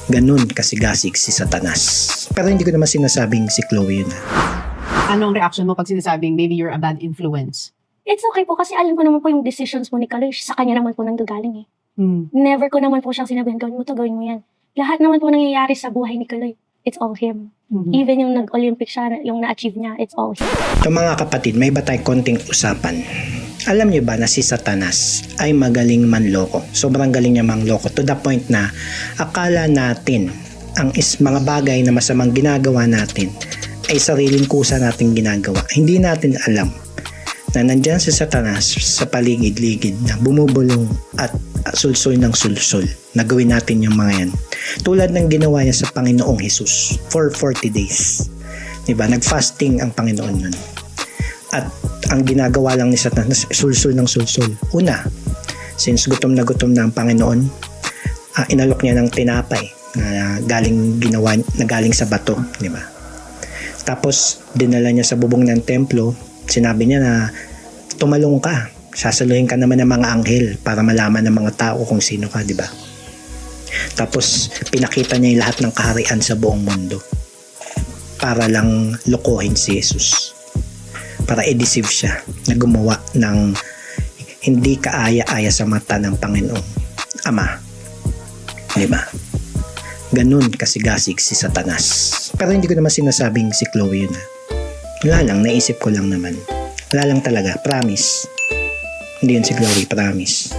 Ganun kasigasig si Satanas. Pero hindi ko naman sinasabing si Chloe yun. Anong reaction mo pag sinasabing maybe you're a bad influence? It's okay po kasi alam ko naman po yung decisions mo ni Kaloy. Sa kanya naman po nanggagaling eh. Hmm. Never ko naman po siyang sinabihan, gawin mo yan. Lahat naman po nangyayari sa buhay ni Kaloy. It's all him. Mhm. Even yung nag-Olympic siya, yung na-achieve niya, it's all him. So mga kapatid, may ba tayong konting usapan? Alam niyo ba na si Satanas ay magaling manloko? Sobrang galing niya manloko to the point na akala natin ang mga bagay na masamang ginagawa natin ay sariling kusa nating ginagawa. Hindi natin alam na nandyan si Satanas sa paligid-ligid na bumubulong at sulsul ng sulsul na gawin natin yung mga yan. Tulad ng ginawa niya sa Panginoong Jesus for 40 days. Diba? Nag-fasting ang Panginoon nun. At ang ginagawa lang ni Satanas, sulsul ng sulsul. Una, since gutom na ang Panginoon, inalok niya ng tinapay na galing sa bato. Diba? Tapos, dinala niya sa bubong ng templo. Sinabi niya na tumalong ka, sasaluhin ka naman ng mga anghel para malaman ng mga tao kung sino ka, di ba? Tapos pinakita niya yung lahat ng kaharian sa buong mundo para lang lokohin si Jesus, para i-deceive siya na gumawa ng hindi kaaya-aya sa mata ng Panginoong Ama, di ba? Ganun kasigasig si Satanas. Pero hindi ko naman sinasabing si Chloe yun. Wala lang, naisip ko lang naman. Wala lang talaga, promise. Hindi yun si Chloe, promise.